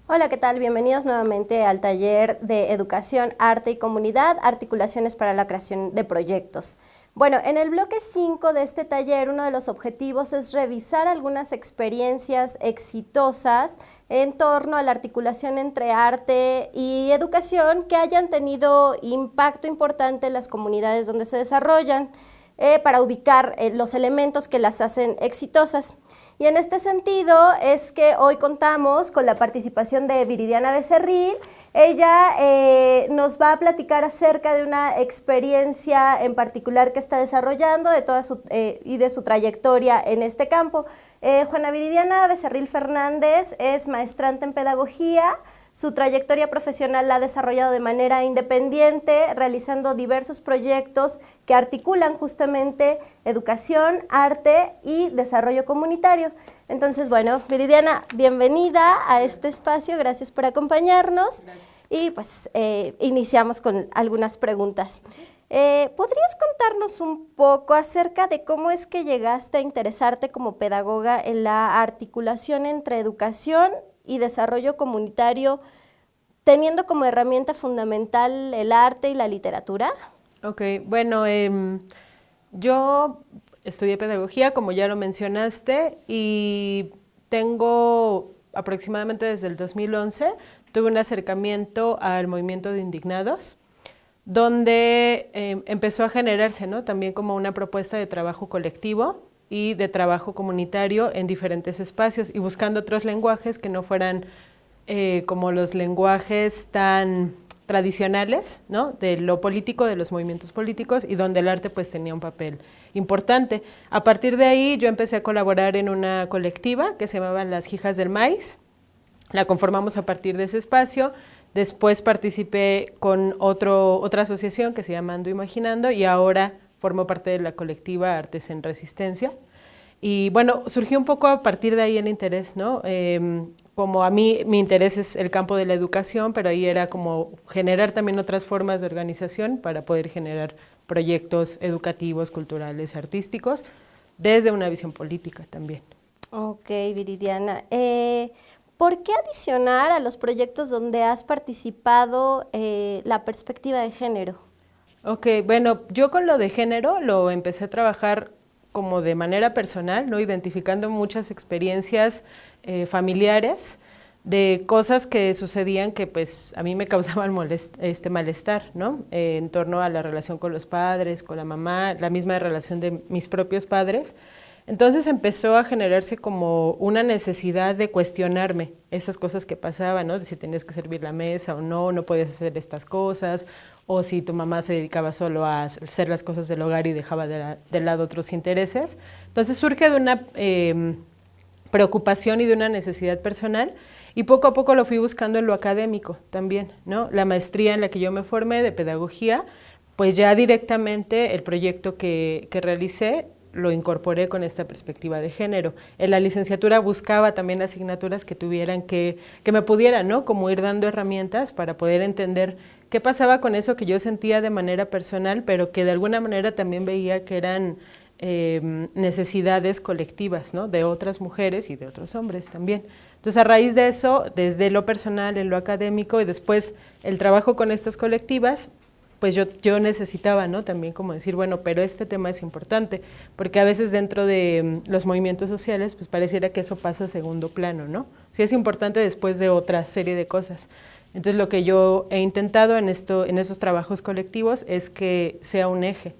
Hola, ¿qué tal? Bienvenidos nuevamente al taller de Educación, Arte y Comunidad, Articulaciones para la Creación de Proyectos. Bueno, en el bloque 5 de este taller, uno de los objetivos es revisar algunas experiencias exitosas en torno a la articulación entre arte y educación que hayan tenido impacto importante en las comunidades donde se desarrollan, para ubicar los elementos que las hacen exitosas. Y en este sentido es que hoy contamos con la participación de Viridiana Becerril. Ella nos va a platicar acerca de una experiencia en particular que está desarrollando y de su trayectoria en este campo. Juana Viridiana Becerril Fernández es maestrante en pedagogía. Su trayectoria profesional la ha desarrollado de manera independiente, realizando diversos proyectos que articulan justamente educación, arte y desarrollo comunitario. Entonces, bueno, Viridiana, bienvenida a este espacio, gracias por acompañarnos. Gracias. Y pues iniciamos con algunas preguntas. ¿Podrías contarnos un poco acerca de cómo es que llegaste a interesarte como pedagoga en la articulación entre educación y desarrollo comunitario, teniendo como herramienta fundamental el arte y la literatura? Ok, bueno, yo estudié pedagogía, como ya lo mencionaste, y tengo aproximadamente desde el 2011, tuve un acercamiento al movimiento de indignados, donde empezó a generarse, ¿no?, también como una propuesta de trabajo colectivo y de trabajo comunitario en diferentes espacios y buscando otros lenguajes que no fueran como los lenguajes tan tradicionales, ¿no?, de lo político, de los movimientos políticos, y donde el arte pues tenía un papel importante. A partir de ahí yo empecé a colaborar en una colectiva que se llamaba Las Hijas del Maíz, la conformamos a partir de ese espacio. Después participé con otra asociación que se llama Ando Imaginando, y ahora formo parte de la colectiva Artes en Resistencia. Y bueno, surgió un poco a partir de ahí el interés, ¿no? Como a mí, mi interés es el campo de la educación, pero ahí era como generar también otras formas de organización para poder generar proyectos educativos, culturales, artísticos, desde una visión política también. Ok, Viridiana. ¿Por qué adicionar a los proyectos donde has participado la perspectiva de género? Ok, bueno, yo con lo de género lo empecé a trabajar como de manera personal, ¿no?, identificando muchas experiencias familiares de cosas que sucedían que pues a mí me causaban malestar, ¿no?, en torno a la relación con los padres, con la mamá, la misma relación de mis propios padres. Entonces empezó a generarse como una necesidad de cuestionarme esas cosas que pasaban, ¿no?, de si tenías que servir la mesa o no, no podías hacer estas cosas, o si tu mamá se dedicaba solo a hacer las cosas del hogar y dejaba de lado otros intereses. Entonces surge de una preocupación y de una necesidad personal, y poco a poco lo fui buscando en lo académico también, ¿no? La maestría en la que yo me formé de pedagogía, pues ya directamente el proyecto que realicé lo incorporé con esta perspectiva de género. En la licenciatura buscaba también asignaturas que tuvieran que me pudieran, ¿no?, como ir dando herramientas para poder entender qué pasaba con eso que yo sentía de manera personal, pero que de alguna manera también veía que eran necesidades colectivas, ¿no?, de otras mujeres y de otros hombres también. Entonces, a raíz de eso, desde lo personal, en lo académico, y después el trabajo con estas colectivas, pues yo necesitaba, ¿no?, también como decir, bueno, pero este tema es importante, porque a veces dentro de los movimientos sociales, pues pareciera que eso pasa a segundo plano, ¿no? Sí es importante después de otra serie de cosas. Entonces, lo que yo he intentado en esos trabajos colectivos es que sea un eje,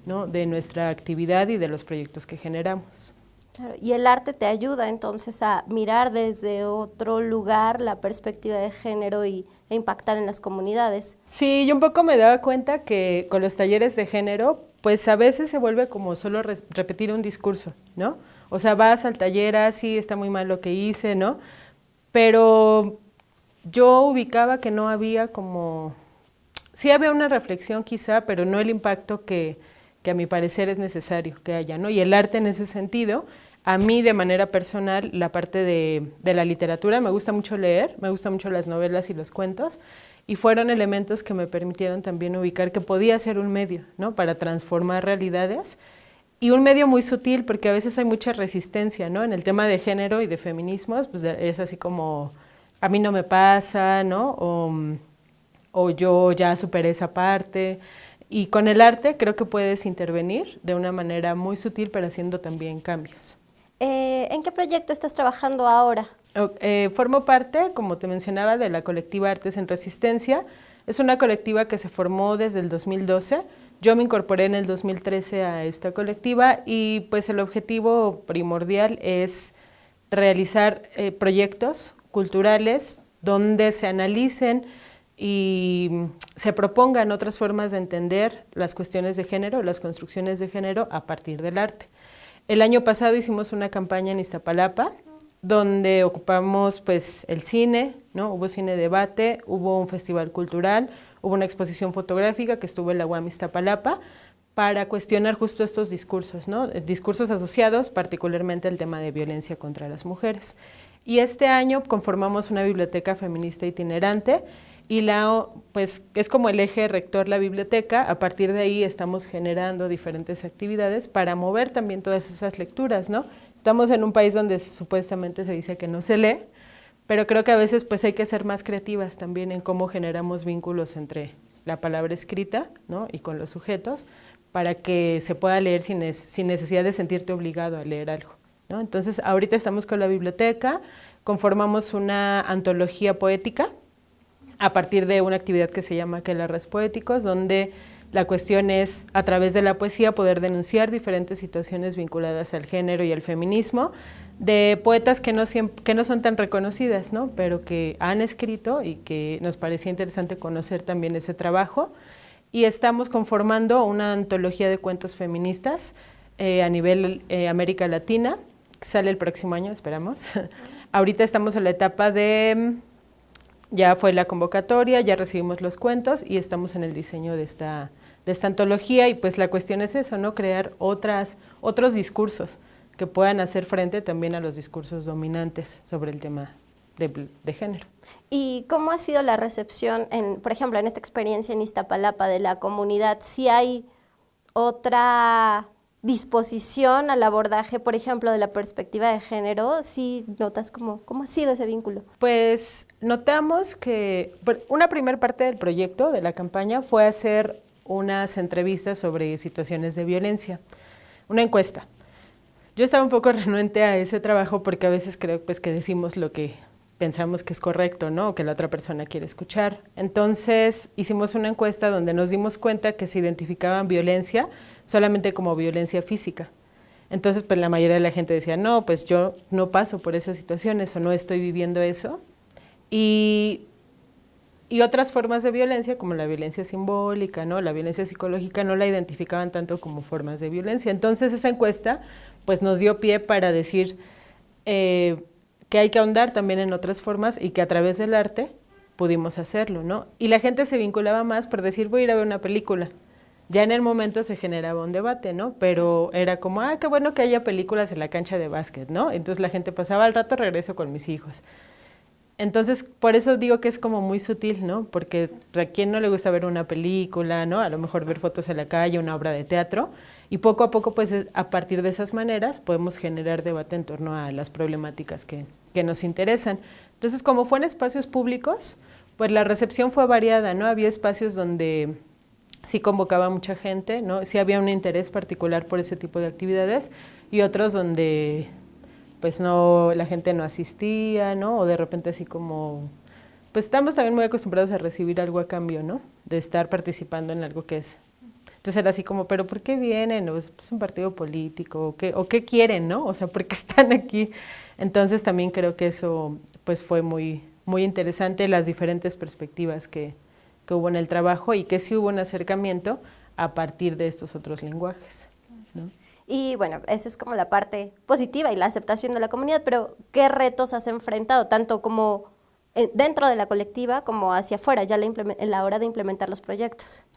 ¿no?, de nuestra actividad y de los proyectos que generamos. Claro, y el arte te ayuda entonces a mirar desde otro lugar la perspectiva de género e impactar en las comunidades. Sí, yo un poco me daba cuenta que con los talleres de género, pues a veces se vuelve como solo repetir un discurso, ¿no? O sea, vas al taller, así está muy mal lo que hice, ¿no? Pero yo ubicaba que no había como, sí había una reflexión quizá, pero no el impacto que a mi parecer es necesario que haya, ¿no? Y el arte en ese sentido, a mí de manera personal, la parte de la literatura, me gusta mucho leer, me gustan mucho las novelas y los cuentos, y fueron elementos que me permitieron también ubicar que podía ser un medio, ¿no?, para transformar realidades, y un medio muy sutil, porque a veces hay mucha resistencia, ¿no?, en el tema de género y de feminismos, pues es así como a mí no me pasa, ¿no? O yo ya superé esa parte. Y con el arte creo que puedes intervenir de una manera muy sutil, pero haciendo también cambios. ¿En qué proyecto estás trabajando ahora? Formo parte, como te mencionaba, de la colectiva Artes en Resistencia. Es una colectiva que se formó desde el 2012. Yo me incorporé en el 2013 a esta colectiva y pues el objetivo primordial es realizar proyectos culturales donde se analicen y se propongan otras formas de entender las cuestiones de género, las construcciones de género a partir del arte. El año pasado hicimos una campaña en Iztapalapa donde ocupamos pues el cine, ¿no? Hubo cine debate, hubo un festival cultural, hubo una exposición fotográfica que estuvo en la UAM Iztapalapa para cuestionar justo estos discursos, ¿no? Discursos asociados particularmente al tema de violencia contra las mujeres. Y este año conformamos una biblioteca feminista itinerante y pues es como el eje rector la biblioteca. A partir de ahí estamos generando diferentes actividades para mover también todas esas lecturas, ¿no? Estamos en un país donde supuestamente se dice que no se lee, pero creo que a veces pues hay que ser más creativas también en cómo generamos vínculos entre la palabra escrita, ¿no? Y con los sujetos para que se pueda leer sin necesidad de sentirte obligado a leer algo, ¿no? Entonces ahorita estamos con la biblioteca, conformamos una antología poética a partir de una actividad que se llama Aquelarres Poéticos, donde la cuestión es, a través de la poesía, poder denunciar diferentes situaciones vinculadas al género y al feminismo, de poetas que no son tan reconocidas, ¿no? Pero que han escrito y que nos parecía interesante conocer también ese trabajo. Y estamos conformando una antología de cuentos feministas a nivel América Latina, que sale el próximo año, esperamos. Ahorita estamos en la etapa de... Ya fue la convocatoria, ya recibimos los cuentos y estamos en el diseño de esta antología y pues la cuestión es eso, ¿no? Crear otros discursos que puedan hacer frente también a los discursos dominantes sobre el tema de género. ¿Y cómo ha sido la recepción, por ejemplo, en esta experiencia en Iztapalapa de la comunidad? ¿Si hay otra disposición al abordaje, por ejemplo, de la perspectiva de género? ¿Sí notas cómo ha sido ese vínculo? Pues notamos que una primera parte del proyecto, de la campaña, fue hacer unas entrevistas sobre situaciones de violencia, una encuesta. Yo estaba un poco renuente a ese trabajo porque a veces creo pues, que decimos lo que pensamos que es correcto, ¿no? O que la otra persona quiere escuchar. Entonces hicimos una encuesta donde nos dimos cuenta que se identificaban violencia solamente como violencia física. Entonces pues la mayoría de la gente decía, no, pues yo no paso por esas situaciones o no estoy viviendo eso. Y otras formas de violencia, como la violencia simbólica, ¿no? La violencia psicológica, no la identificaban tanto como formas de violencia. Entonces esa encuesta pues, nos dio pie para decir que hay que ahondar también en otras formas y que a través del arte pudimos hacerlo, ¿no? Y la gente se vinculaba más por decir, voy a ir a ver una película. Ya en el momento se generaba un debate, ¿no? Pero era como, qué bueno que haya películas en la cancha de básquet, ¿no? Entonces la gente pasaba al rato, regreso con mis hijos. Entonces, por eso digo que es como muy sutil, ¿no? Porque a quién no le gusta ver una película, ¿no? A lo mejor ver fotos en la calle, una obra de teatro, y poco a poco, pues a partir de esas maneras, podemos generar debate en torno a las problemáticas que nos interesan. Entonces, como fue en espacios públicos, pues la recepción fue variada, ¿no? Había espacios donde sí convocaba mucha gente, ¿no? Sí había un interés particular por ese tipo de actividades, y otros donde pues no, la gente no asistía, ¿no? O de repente así como, pues estamos también muy acostumbrados a recibir algo a cambio, ¿no? De estar participando en algo que es. Entonces era así como, ¿pero por qué vienen? ¿O es un partido político? ¿O qué quieren, no? O sea, ¿por qué están aquí? Entonces también creo que eso pues fue muy, muy interesante, las diferentes perspectivas que hubo en el trabajo y que sí hubo un acercamiento a partir de estos otros lenguajes, ¿no? Y bueno, esa es como la parte positiva y la aceptación de la comunidad, pero ¿qué retos has enfrentado, tanto como dentro de la colectiva como hacia afuera, ya en la hora de implementar los proyectos?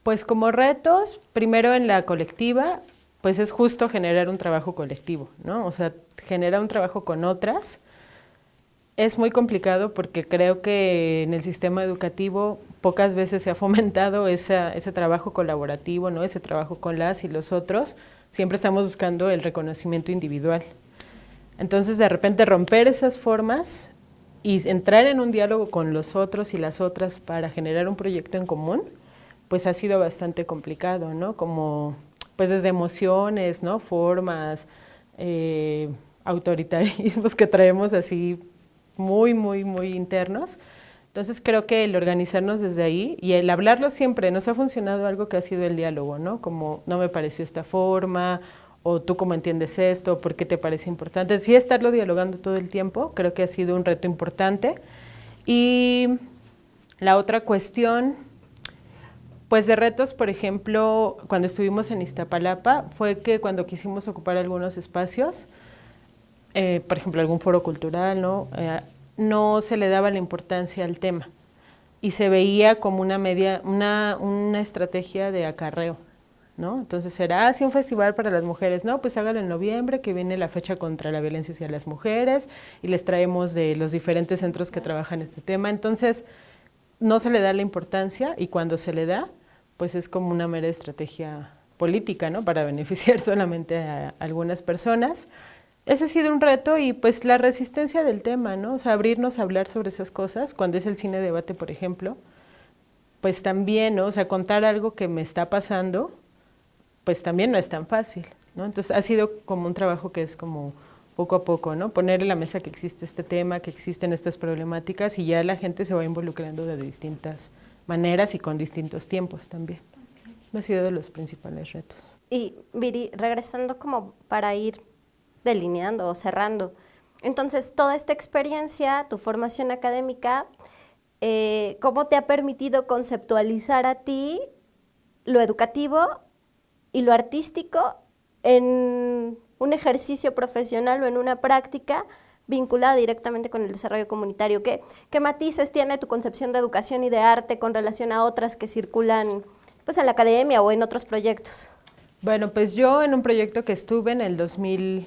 Pues como retos, primero en la colectiva, pues es justo generar un trabajo colectivo, ¿no? O sea, generar un trabajo con otras es muy complicado porque creo que en el sistema educativo pocas veces se ha fomentado ese trabajo colaborativo, ¿no? Ese trabajo con las y los otros. Siempre estamos buscando el reconocimiento individual. Entonces, de repente, romper esas formas y entrar en un diálogo con los otros y las otras para generar un proyecto en común, pues ha sido bastante complicado, ¿no? Como pues desde emociones, ¿no? Formas, autoritarismos que traemos así muy, muy, muy internos. Entonces creo que el organizarnos desde ahí y el hablarlo siempre, nos ha funcionado algo que ha sido el diálogo, ¿no? Como no me pareció esta forma, o tú cómo entiendes esto, por qué te parece importante. Sí, estarlo dialogando todo el tiempo, creo que ha sido un reto importante. Y la otra cuestión, pues de retos, por ejemplo, cuando estuvimos en Iztapalapa, fue que cuando quisimos ocupar algunos espacios, por ejemplo, algún foro cultural, ¿no? No se le daba la importancia al tema y se veía como una estrategia de acarreo, ¿no? Entonces era, sí, un festival para las mujeres, no, pues hágalo en noviembre, que viene la fecha contra la violencia hacia las mujeres y les traemos de los diferentes centros que trabajan este tema. Entonces, no se le da la importancia y cuando se le da, pues es como una mera estrategia política, ¿no? Para beneficiar solamente a algunas personas. Ese ha sido un reto y pues la resistencia del tema, ¿no? O sea, abrirnos a hablar sobre esas cosas, cuando es el cine debate, por ejemplo, pues también, ¿no? O sea, contar algo que me está pasando, pues también no es tan fácil, ¿no? Entonces ha sido como un trabajo que es como poco a poco, ¿no? Poner en la mesa que existe este tema, que existen estas problemáticas y ya la gente se va involucrando de distintas maneras y con distintos tiempos también. Ha sido de los principales retos. Y Viri, regresando como para ir delineando o cerrando, entonces toda esta experiencia, tu formación académica, ¿cómo te ha permitido conceptualizar a ti lo educativo y lo artístico en un ejercicio profesional o en una práctica vinculada directamente con el desarrollo comunitario? ¿Qué matices tiene tu concepción de educación y de arte con relación a otras que circulan pues, en la academia o en otros proyectos? Bueno, pues yo en un proyecto que estuve en el 2000,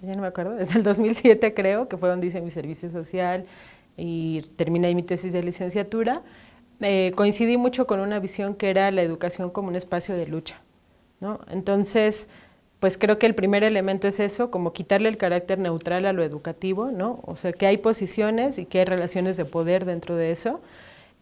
ya no me acuerdo, desde el 2007 creo, que fue donde hice mi servicio social y terminé mi tesis de licenciatura, coincidí mucho con una visión que era la educación como un espacio de lucha, ¿no? Entonces, pues creo que el primer elemento es eso, como quitarle el carácter neutral a lo educativo, ¿no? O sea, que hay posiciones y que hay relaciones de poder dentro de eso,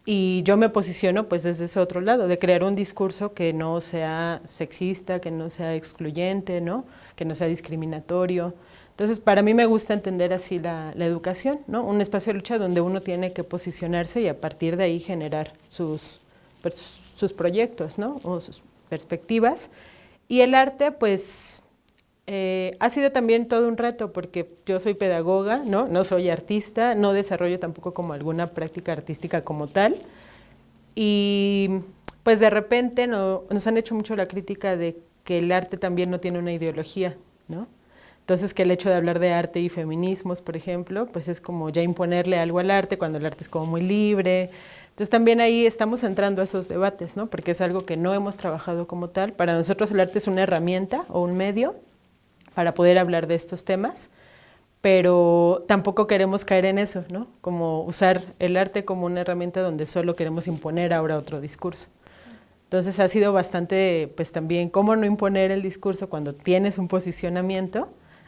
y yo me posiciono pues desde ese otro lado, de crear un discurso que no sea sexista, que no sea excluyente, ¿no? Que no sea discriminatorio. Entonces, para mí me gusta entender así la educación, ¿no? Un espacio de lucha donde uno tiene que posicionarse y a partir de ahí generar sus proyectos, ¿no? O sus perspectivas. Y el arte, pues, ha sido también todo un reto porque yo soy pedagoga, ¿no? No soy artista, no desarrollo tampoco como alguna práctica artística como tal. Y pues de repente nos han hecho mucho la crítica de que el arte también no tiene una ideología, ¿no? Entonces que el hecho de hablar de arte y feminismos, por ejemplo, pues es como ya imponerle algo al arte cuando el arte es como muy libre. Entonces también ahí estamos entrando a esos debates, ¿no? Porque es algo que no hemos trabajado como tal. Para nosotros el arte es una herramienta o un medio para poder hablar de estos temas, pero tampoco queremos caer en eso, ¿no? Como usar el arte como una herramienta donde solo queremos imponer ahora otro discurso. Entonces ha sido bastante, pues también, cómo no imponer el discurso cuando tienes un posicionamiento,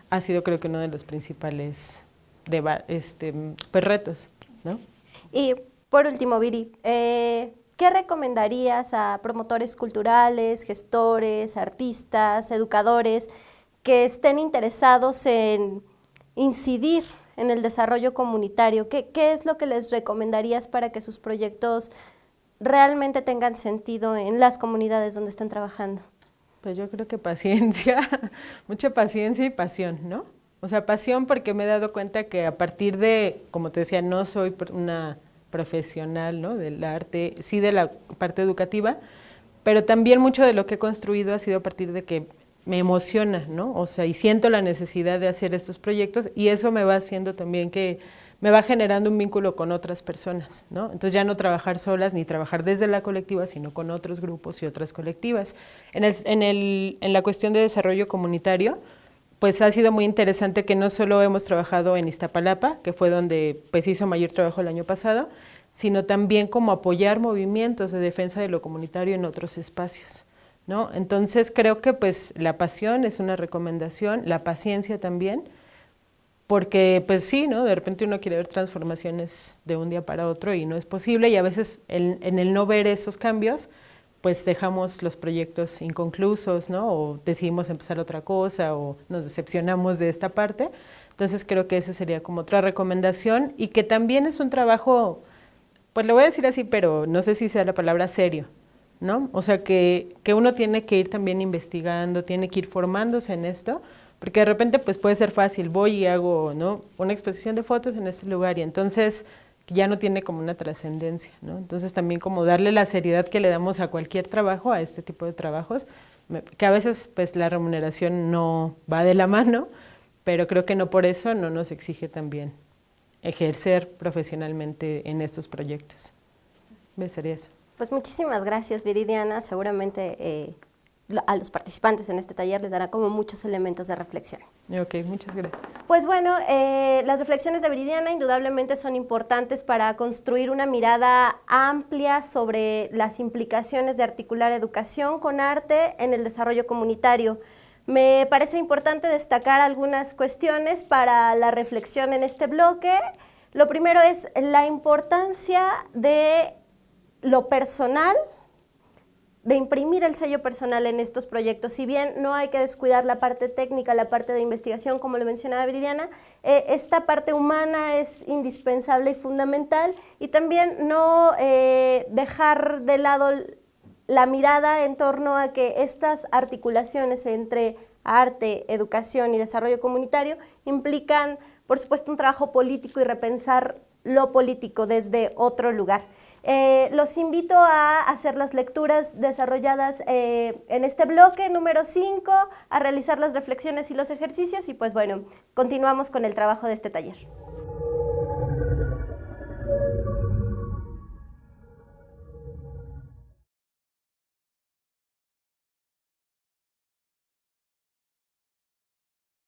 ha sido creo que uno de los principales pues, retos, ¿no? Y por último, Viri, ¿qué recomendarías a promotores culturales, gestores, artistas, educadores que estén interesados en incidir en el desarrollo comunitario? ¿Qué es lo que les recomendarías para que sus proyectos realmente tengan sentido en las comunidades donde están trabajando? Pues yo creo que paciencia, mucha paciencia y pasión, ¿no? O sea, pasión porque me he dado cuenta que a partir de, como te decía, no soy una profesional, ¿no? Del arte, sí de la parte educativa, pero también mucho de lo que he construido ha sido a partir de que me emociona, ¿no? O sea, y siento la necesidad de hacer estos proyectos y eso me va haciendo también que me va generando un vínculo con otras personas, ¿no? Entonces ya no trabajar solas ni trabajar desde la colectiva, sino con otros grupos y otras colectivas. En la cuestión de desarrollo comunitario, pues ha sido muy interesante que no solo hemos trabajado en Iztapalapa, que fue donde pues hizo mayor trabajo el año pasado, sino también como apoyar movimientos de defensa de lo comunitario en otros espacios, ¿no? Entonces creo que pues la pasión es una recomendación, la paciencia también, porque pues sí, ¿no? De repente uno quiere ver transformaciones de un día para otro y no es posible, y a veces en el no ver esos cambios, pues dejamos los proyectos inconclusos, ¿no? O decidimos empezar otra cosa o nos decepcionamos de esta parte. Entonces creo que esa sería como otra recomendación, y que también es un trabajo, pues lo voy a decir así, pero no sé si sea la palabra serio, ¿no? O sea, que uno tiene que ir también investigando, tiene que ir formándose en esto, porque de repente pues puede ser fácil, voy y hago, ¿no?, una exposición de fotos en este lugar, y entonces ya no tiene como una trascendencia, ¿no? Entonces también como darle la seriedad que le damos a cualquier trabajo, a este tipo de trabajos, que a veces pues la remuneración no va de la mano, pero creo que no por eso no nos exige también ejercer profesionalmente en estos proyectos. ¿Me sería eso? Pues muchísimas gracias, Viridiana. Seguramente a los participantes en este taller les dará como muchos elementos de reflexión. Ok, muchas gracias. Pues bueno, las reflexiones de Viridiana indudablemente son importantes para construir una mirada amplia sobre las implicaciones de articular educación con arte en el desarrollo comunitario. Me parece importante destacar algunas cuestiones para la reflexión en este bloque. Lo primero es la importancia de lo personal, de imprimir el sello personal en estos proyectos. Si bien no hay que descuidar la parte técnica, la parte de investigación, como lo mencionaba Viridiana, esta parte humana es indispensable y fundamental, y también no dejar de lado la mirada en torno a que estas articulaciones entre arte, educación y desarrollo comunitario implican, por supuesto, un trabajo político y repensar lo político desde otro lugar. Los invito a hacer las lecturas desarrolladas en este bloque número 5, a realizar las reflexiones y los ejercicios, y pues bueno, continuamos con el trabajo de este taller.